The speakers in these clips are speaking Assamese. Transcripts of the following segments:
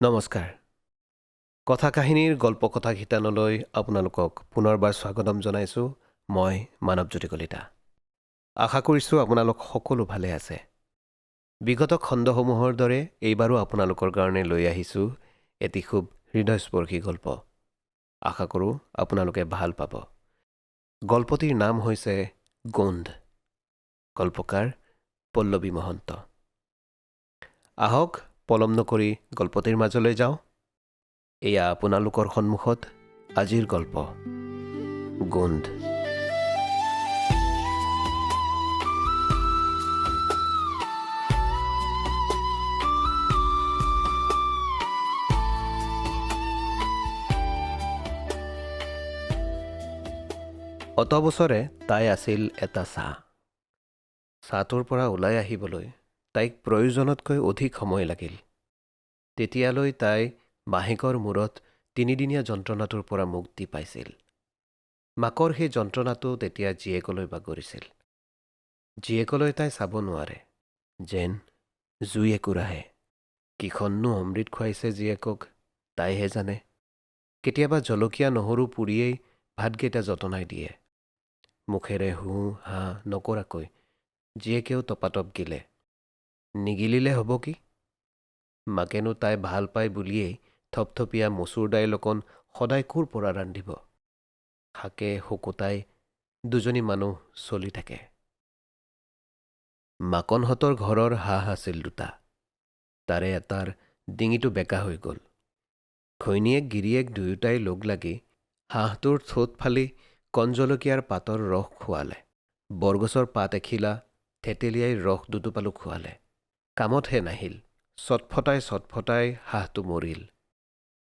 নমস্কাৰ। কথা কাহিনীৰ গল্পকথা শিতানলৈ আপোনালোকক পুনৰবাৰ স্বাগতম জনাইছোঁ। মই মানৱজ্যোতি কলিতা। আশা কৰিছোঁ আপোনালোক সকলো ভালে আছে। বিগত খণ্ডসমূহৰ দৰে এইবাৰো আপোনালোকৰ কাৰণে লৈ আহিছোঁ এটি খুব হৃদয়স্পৰ্শী গল্প। আশা কৰোঁ আপোনালোকে ভাল পাব। গল্পটিৰ নাম হৈছে গোন্ধ। গল্পকাৰ পল্লৱী মহন্ত। আহক পলম নকৰি গল্পটিৰ মাজলৈ যাওঁ। এয়া আপোনালোকৰ সন্মুখত আজিৰ গল্প গোন্ধ। অত বছৰে তাই আছিল এটা ছাটোৰ পৰা ওলাই আহিবলৈ তাইক প্ৰয়োজনতকৈ অধিক সময় লাগিল। তেতিয়ালৈ তাই মাহেকৰ মূৰত তিনিদিনীয়া যন্ত্ৰণাটোৰ পৰা মুক্তি পাইছিল। মাকৰ সেই যন্ত্ৰণাটো তেতিয়া জীয়েকলৈ বাগৰিছিল। জীয়েকলৈ তাই চাব নোৱাৰে, যেন জুই একুৰাহে। কিখননো অমৃত খুৱাইছে জীয়েকক তাইহে জানে। কেতিয়াবা জলকীয়া নহৰু পুৰিয়েই ভাতকেইটা যতনাই দিয়ে। মুখেৰে হুঁ হাঁ নকৰাকৈ জীয়েকেও টপাটপ গিলে। নিগিলিলে হ'ব কি? মাকেনো তাই ভাল পায় বুলিয়েই থপথপীয়া মচুৰ দাইল অকণ সদায় কোৰ পৰা ৰান্ধিব। শাকে শুকুতাই দুজনী মানুহ চলি থাকে। মাকনহঁতৰ ঘৰৰ হাঁহ আছিল দুটা। তাৰে এটাৰ ডিঙিটো বেকা হৈ গ'ল। ঘৈণীয়েক গিৰিয়েক দুয়োটাই লগ লাগি হাঁহটোৰ ঠোঁট ফালি কণ জলকীয়াৰ পাতৰ ৰস খোৱালে। বৰগছৰ পাত এখিলা থেতেলিয়াই ৰস দুটোপালো খোৱালে। কামতহে নাহিল। চটফটাই হাঁহটো মৰিল।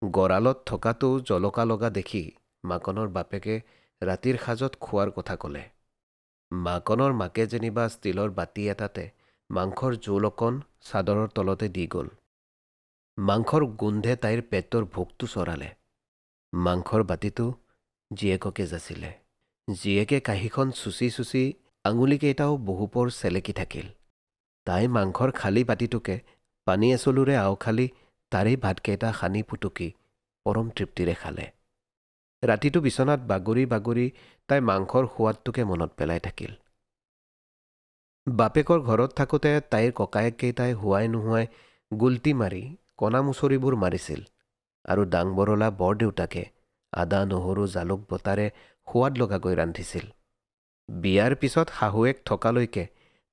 গঁড়ালত থকাটো জলকা লগা দেখি মাকনৰ বাপেকে ৰাতিৰ সাজত খোৱাৰ কথা ক'লে। মাকনৰ মাকে যেনিবা ষ্টীলৰ বাতি এটাতে মাংসৰ জোল অকণ চাদৰৰ তলতে দি গ'ল। মাংসৰ গোন্ধে তাইৰ পেটৰ ভোকটো চৰালে। মাংসৰ বাতিটো জীয়েককে যাচিলে। জীয়েকে কাঁহীখন চুচি আঙুলিকেইটাও বহুপৰ চেলেকি থাকিল। তাই মাংসৰ খালী বাতিটোকে পানী এচলুৰে আওখালি তাৰেই ভাতকেইটা সানি পুটুকি পৰম তৃপ্তিৰে খালে। ৰাতিটো বিচনাত বাগৰি তাই মাংসৰ সোৱাদটোকে মনত পেলাই থাকিল। বাপেকৰ ঘৰত থাকোঁতে তাইৰ ককায়েককেইটাই হোৱাই নোহোৱাই গুলটি মাৰি কণামুচৰিবোৰ মাৰিছিল আৰু ডাংবৰলা বৰদেউতাকে আদা নহৰু জালুক বটাৰে সোৱাদ লগাকৈ ৰান্ধিছিল। বিয়াৰ পিছত শাহুৱেক থকালৈকে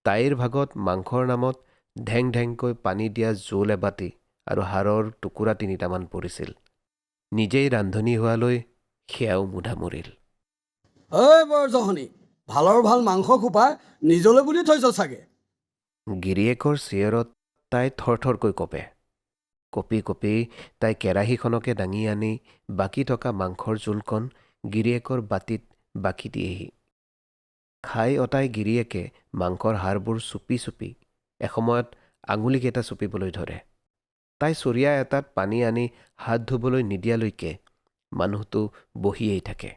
তাইৰ ভাগত মাংসৰ নামত ঢেং ঢেংকৈ পানী দিয়া জোল এবাতি আৰু হাড়ৰ টুকুৰা তিনিটামান পৰিছিল। নিজেই ৰান্ধনি হোৱালৈ সেয়াও মুধা মৰিল। ঐ বৰ জহনী, ভালৰ ভাল মাংস খোপা নিজলৈ বুলি থৈছ চাগে। গিৰিয়েকৰ চিঞৰত তাই থৰথৰকৈ কঁপে। কঁপি তাই কেৰাহীখনকে দাঙি আনি বাকী থকা মাংসৰ জোলকণ গিৰিয়েকৰ বাতিত বাকি দিয়েহি। খাই অতাই গিৰিয়েকে মাংসৰ হাড়বোৰ চুপি এসময়ত আঙুলিকেইটা চুপিবলৈ ধৰে। তাই চৰিয়া এটাত পানী আনি হাত ধুবলৈ নিদিয়ালৈকে মানুহটো বহিয়েই থাকে।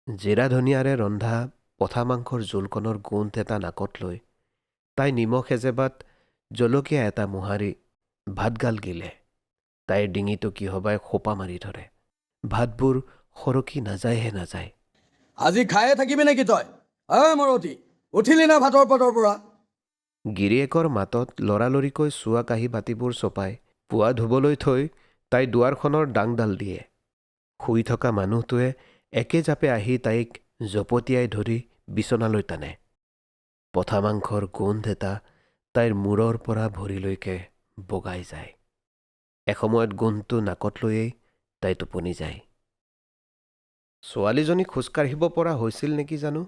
জিৰা ধনিয়াৰে ৰন্ধা পঠা মাংসৰ জোলকণৰ গোন্ধ এটা নাকত লৈ তাই নিমখ এজেবাত জলকীয়া এটা মোহাৰি ভাতগাল গিলে। তাইৰ ডিঙিটো কিহবাই সোপা মাৰি ধৰে। ভাতবোৰ সৰকি নাযায়। আজি খায়ে থাকিবি নেকি তই? মৰতি, উঠিলি না ভাতৰ পদৰ পৰা? গিৰিয়েকৰ মাতত লৰালৰিকৈ চোৱা কাঁহী বাতিবোৰ চপাই পুৱা ধুবলৈ থৈ তাই দুৱাৰখনৰ ডাংডাল দিয়ে। শুই থকা মানুহটোৱে একে জাপে আহি তাইক জপতিয়াই ধৰি বিচনালৈ টানে। পঠা মাংসৰ গোন্ধ এটা তাইৰ মূৰৰ পৰা ভৰিলৈকে বগাই যায়। এসময়ত গোন্ধটো নাকত লৈয়েই তাই টোপনি যায়। ছোৱালীজনী খোজকাঢ়িব পৰা হৈছিল নেকি জানো?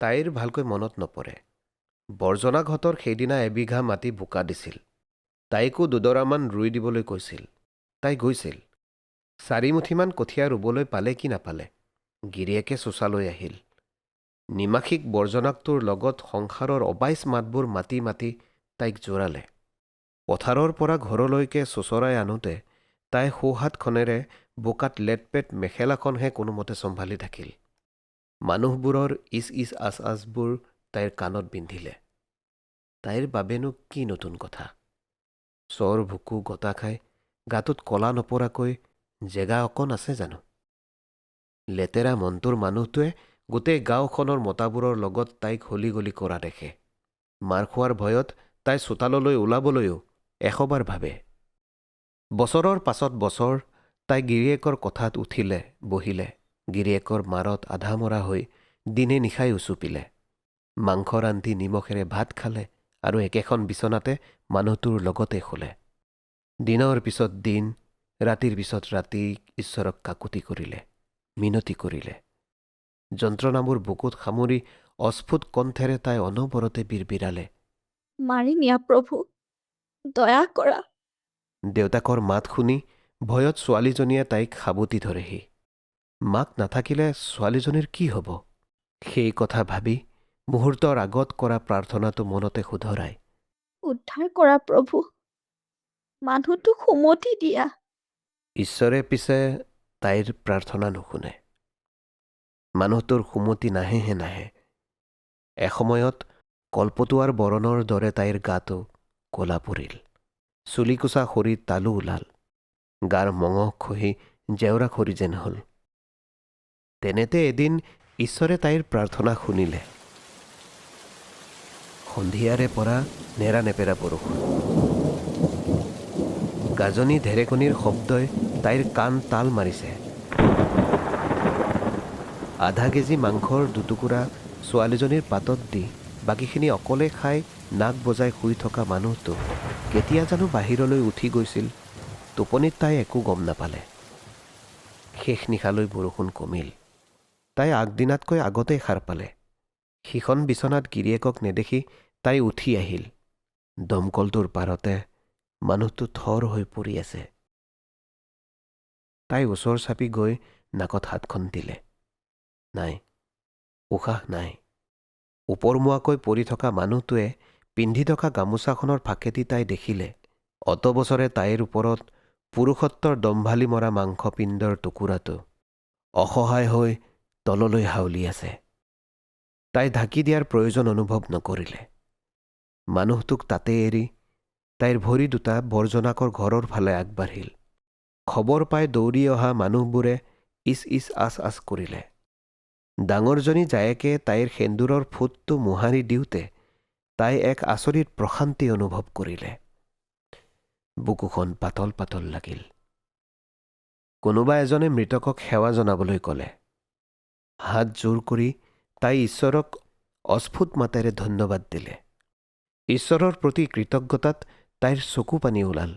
তাইৰ ভালকৈ মনত নপৰে। বৰ্জনাঘাটৰ সেইদিনা এবিঘা মাটি বোকা দিছিল। তাইকো দুডৰামান ৰুই দিবলৈ কৈছিল। তাই গৈছিল। 4 মুঠিমান কঠীয়া ৰুবলৈ পালে কি নাপালে, গিৰিয়েকে চোচালৈ আহিল। নিমাখিক বৰ্জনাকটোৰ লগত সংসাৰৰ অবাইচ মাতবোৰ মাতি তাইক জোৰালে। পথাৰৰ পৰা ঘৰলৈকে চোঁচৰাই আনোতে তাই সোঁহাতখনেৰে বোকাত লেটপেট মেখেলাখনহে কোনোমতে চম্ভালি থাকিল। মানুহবোৰৰ ইচ আচবোৰ তাইৰ কাণত বিন্ধিলে। তাইৰ বাবেনো কি নতুন কথা? চৰ ভুকু গতা খাই গাটোত কলা নপৰাকৈ জেগা অকণ আছে জানো? লেতেৰা মনটোৰ মানুহটোৱে গোটেই গাঁওখনৰ মতাবোৰৰ লগত তাইক হলি গলি কৰা দেখে। মাৰ খোৱাৰ ভয়ত তাই চোতাললৈ ওলাবলৈও এশবাৰ ভাবে। বছৰৰ পাছত বছৰ তাই গিৰিয়েকৰ কথাত উঠিলে বহিলে, গিৰিয়েকৰ মাৰত আধা মৰা হৈ দিনে নিশাই উচুপিলে। মাংস ৰান্ধি নিমখেৰে ভাত খালে আৰু একেখন বিচনাতে মানুহটোৰ লগতে শুলে। দিনৰ পিছত দিন, ৰাতিৰ পিছত ৰাতি ঈশ্বৰক কাকুতি কৰিলে, মিনতি কৰিলে। যন্ত্ৰণাবোৰ বুকুত সামৰি অস্ফুট কণ্ঠেৰে তাই অনবৰতে বিৰবিৰালে, মাৰি নিয়া প্ৰভু, দয়া কৰা। দেউতাকৰ মাত শুনি ভয়ত ছোৱালীজনীয়ে তাইক সাবটি ধৰেহি। মাক নাথাকিলে ছোৱালীজনীৰ কি হ'ব? সেই কথা ভাবি মুহূৰ্তৰ আগত কৰা প্ৰাৰ্থনাটো মনতে শুধৰাই। উদ্ধাৰ কৰা প্ৰভু, মানুহটোক সুমতি দিয়া। ঈশ্বৰে পিছে তাইৰ প্ৰাৰ্থনা নুশুনে। মানুহটোৰ সুমতি নাহেহে নাহে। এসময়ত কলপতুৱাৰ বৰণৰ দৰে তাইৰ গাটো ক'লা পৰিল, চুলিকোছা সৰি তালু ওলাল, গাৰ মঙহ খহি জেওৰা খৰি যেন হ'ল। তেনেতে এদিন ঈশ্বৰে তাইৰ প্ৰাৰ্থনা শুনিলে। সন্ধিয়াৰে পৰা নেৰানেপেৰা বৰষুণ। গাজনি ঢেৰেকনিৰ শব্দই তাইৰ কাণ তাল মাৰিছে। আধা কেজি মাংসৰ দুটুকুৰা ছোৱালীজনীৰ পাতত দি বাকীখিনি অকলে খাই নাক বজাই শুই থকা মানুহটো কেতিয়া জানো বাহিৰলৈ উঠি গৈছিল, টোপনিত তাই একো গম নাপালে। শেষ নিশালৈ বৰষুণ কমিল। তাই আগদিনাতকৈ আগতেই সাৰ পালে। সিখন বিচনাত গিৰিয়েকক নেদেখি তাই উঠি আহিল। দমকলটোৰ পাৰতে মানুহটো থৰ হৈ পৰি আছে। তাই ওচৰ চাপি গৈ নাকত হাতখন দিলে। নাই, উশাহ নাই। ওপৰমুৱাকৈ পৰি থকা মানুহটোৱে পিন্ধি থকা গামোচাখনৰ ফাকেদি তাই দেখিলে অতবছৰে তাইৰ ওপৰত পুৰুষত্বৰ দম্ভালি মৰা মাংসপিণ্ডৰ টুকুৰাটো অসহায় হৈ তললৈ হাউলি আছে। তাই ঢাকি দিয়াৰ প্ৰয়োজন অনুভৱ নকৰিলে। মানুহটোক তাতে এৰি তাইৰ ভৰি দুটা বৰজনাকৰ ঘৰৰ ফালে আগবাঢ়িল। খবৰ পাই দৌৰি অহা মানুহবোৰে ইচ ইচ আচ আচ কৰিলে। ডাঙৰজনী জায়েকে তাইৰ সেন্দুৰৰ ফুটটো মোহাৰি দিওঁতে তাই এক আচৰিত প্ৰশান্তি অনুভৱ কৰিলে। বুকুখন পাতল পাতল লাগিল। কোনোবা এজনে মৃতকক সেৱা জনাবলৈ ক'লে। হাত জোৰ কৰি তাই ঈশ্বৰক অস্ফুট মাতেৰে ধন্যবাদ দিলে। ঈশ্বৰৰ প্ৰতি কৃতজ্ঞতাত তাইৰ চকু পানী ওলাল।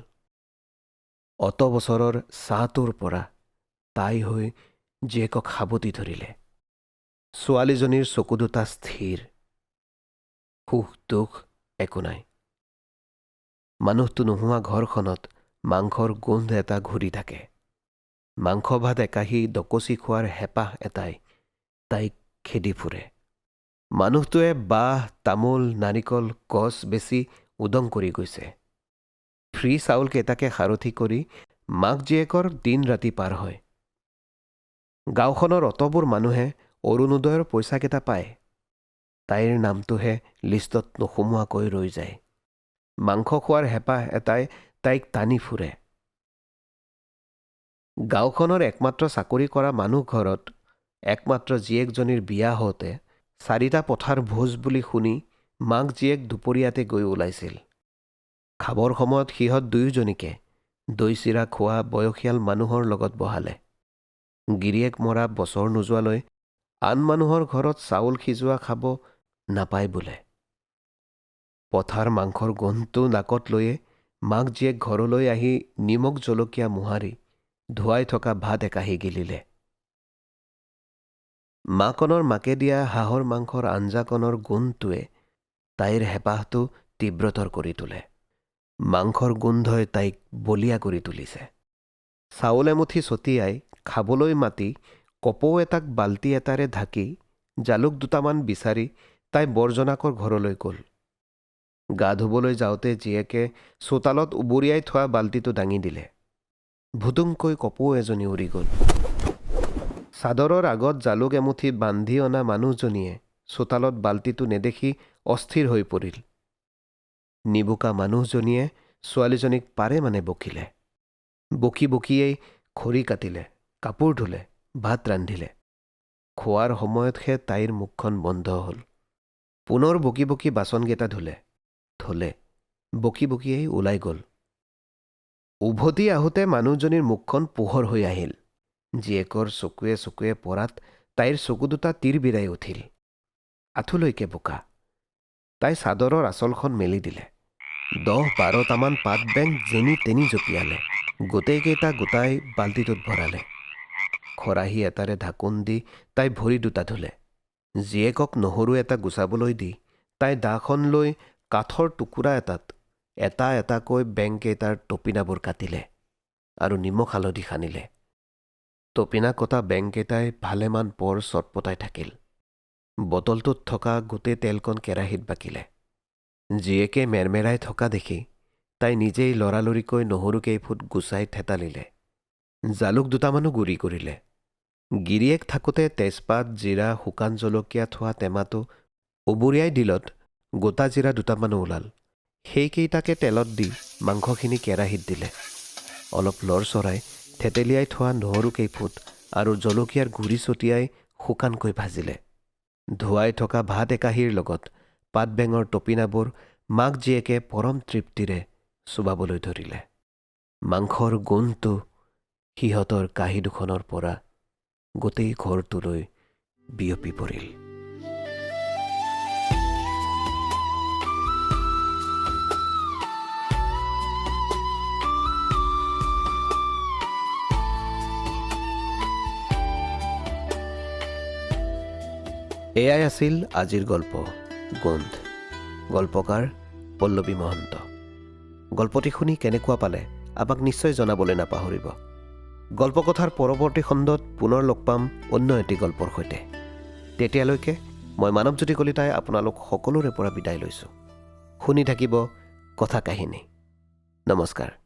অত বছৰৰ ছাঁটোৰ পৰা তাই হৈ জীয়েকক সাবটি ধৰিলে। ছোৱালীজনীৰ চকু দুটা স্থিৰ। সুখ দুখ একো নাই। মানুহটো নোহোৱা ঘৰখনত মাংসৰ গোন্ধ এটা ঘূৰি থাকে। মাংস ভাত একাহী ডকচি খোৱাৰ হেঁপাহ এটাই তাইক খেদি ফুৰে। মানুহটোৱে বাঁহ, তামোল, নাৰিকল গছ বেচি উদং কৰি গৈছে। ফ্ৰী চাউল কেইটাকে সাৰথি কৰি মাক জীয়েকৰ দিন ৰাতি পাৰ হয়। গাঁওখনৰ অতবোৰ মানুহে অৰুণোদয়ৰ পইচাকেইটা পায়। তাইৰ নামটোহে লিষ্টত নোসোমোৱাকৈ ৰৈ যায়। মাংস খোৱাৰ হেঁপাহ এটাই তাইক টানি ফুৰে। গাঁওখনৰ একমাত্ৰ চাকৰি কৰা মানুহ ঘৰত একমাত্ৰ জীয়েকজনীৰ বিয়া হওঁতে 4টা পথাৰ ভোজ বুলি শুনি মাক জীয়েক দুপৰীয়াতে গৈ ওলাইছিল। খাবৰ সময়ত সিহঁত দুয়োজনীকে দৈ চিৰা খোৱা বয়সীয়াল মানুহৰ লগত বহালে। গিৰিয়েক মৰা বছৰ নোযোৱালৈ আন মানুহৰ ঘৰত চাউল সিজোৱা খাব নাপায় বোলে। পথাৰ মাংসৰ গোন্ধটো নাকত লৈয়ে মাক জীয়েক ঘৰলৈ আহি নিমখ জলকীয়া মোহাৰি ধুৱাই থকা ভাত একাহী গিলিলে। মাকনৰ মাকে দিয়া হাঁহৰ মাংসৰ আঞ্জাকণৰ গোন্ধটোৱে তাইৰ হেঁপাহটো তীব্ৰতৰ কৰি তোলে। মাংসৰ গোন্ধই তাইক বলিয়া কৰি তুলিছে। চাউল এমুঠি ছটিয়াই খাবলৈ মাতি কপৌ এটাক বাল্টি এটাৰে ঢাকি জালুক দুটামান বিচাৰি তাই বৰজনাকৰ ঘৰলৈ গ'ল। গা ধুবলৈ যাওঁতে জীয়েকে চোতালত উবুৰিয়াই থোৱা বাল্টিটো দাঙি দিলে। ভুতুংকৈ কপৌ এজনী উৰি গ'ল। চাদৰৰ আগত জালুক এমুঠি বান্ধি অনা মানুহজনীয়ে চোতালত বাল্টিটো নেদেখি অস্থিৰ হৈ পৰিল। নিবোকা মানুহজনীয়ে ছোৱালীজনীক পাৰে মানে বকিলে। বকি বকিয়েই খৰি কাটিলে, কাপোৰ ধুলে, ভাত ৰান্ধিলে। খোৱাৰ সময়তহে তাইৰ মুখখন বন্ধ হ'ল। পুনৰ বকি বকি বাচনকেইটা ধুলে, থলে, বকি বকিয়েই ওলাই গ'ল। উভতি আহোঁতে মানুহজনীৰ মুখখন পোহৰ হৈ আহিল। জীয়েকৰ চকুৱে চকুৱে পৰাত তাইৰ চকু দুটা তিৰবিৰাই উঠিল। আঁঠুলৈকে বোকা। তাই চাদৰৰ আঁচলখন মেলি দিলে। 10-12টামান পাত বেং যেনি তেনি জঁপিয়ালে। গোটেইকেইটা গোটাই বাল্টিটোত ভৰালে। খৰাহী এটাৰে ঢাকোন দি তাই ভৰি দুটা ধুলে। জীয়েকক নহৰু এটা গুচাবলৈ দি তাই দাখন লৈ কাঠৰ টুকুৰা এটাত এটা এটাকৈ বেংকেইটাৰ টপিনাবোৰ কাটিলে আৰু নিমখ হালধি সানিলে। টপিনা কটা বেংকেইটাই ভালেমান পৰ চটপটাই থাকিল। বটলটোত থকা গোটেই তেলকণ কেৰাহীত বাকিলে। জীয়েকে মেৰমেৰাই থকা দেখি তাই নিজেই লৰালৰিকৈ নহৰু কেইফুট গুচাই থেতালিলে। জালুক দুটামানো গুৰি কৰিলে। গিৰিয়েক থাকোঁতে তেজপাত, জিৰা, শুকান জলকীয়া থোৱা টেমাটো উবুৰিয়াই দিলত গোটা জিৰা দুটামানো ওলাল। সেইকেইটাকে তেলত দি মাংসখিনি কেৰাহীত দিলে। অলপ লৰচৰাই থেতেলিয়াই থোৱা নহৰু কেইফুট আৰু জলকীয়াৰ গুৰি ছটিয়াই শুকানকৈ ভাজিলে। ধুৱাই থকা ভাত একাহীৰ লগত পাত বেঙৰ টপিনাবোৰ মাক জীয়েকে পৰম তৃপ্তিৰে চুবাবলৈ ধৰিলে। মাংসৰ গোন্ধটো সিহঁতৰ কাঁহী দুখনৰ পৰা গোটেই ঘৰটোলৈ বিয়পি পৰিল। এয়াই আছিল আজিৰ গল্প গোন্ধ। গল্পকাৰ পল্লৱী মহন্ত। গল্পটি শুনি কেনেকুৱা পালে আমাক নিশ্চয় জনাবলৈ নাপাহৰিব। গল্পকথাৰ পৰৱৰ্তী খণ্ডত পুনৰ লগ পাম অন্য এটি গল্পৰ সৈতে। তেতিয়ালৈকে মই মানৱজ্যোতি কলিতাই আপোনালোক সকলোৰে পৰা বিদায় লৈছোঁ। শুনি থাকিব কথা কাহিনী। নমস্কাৰ।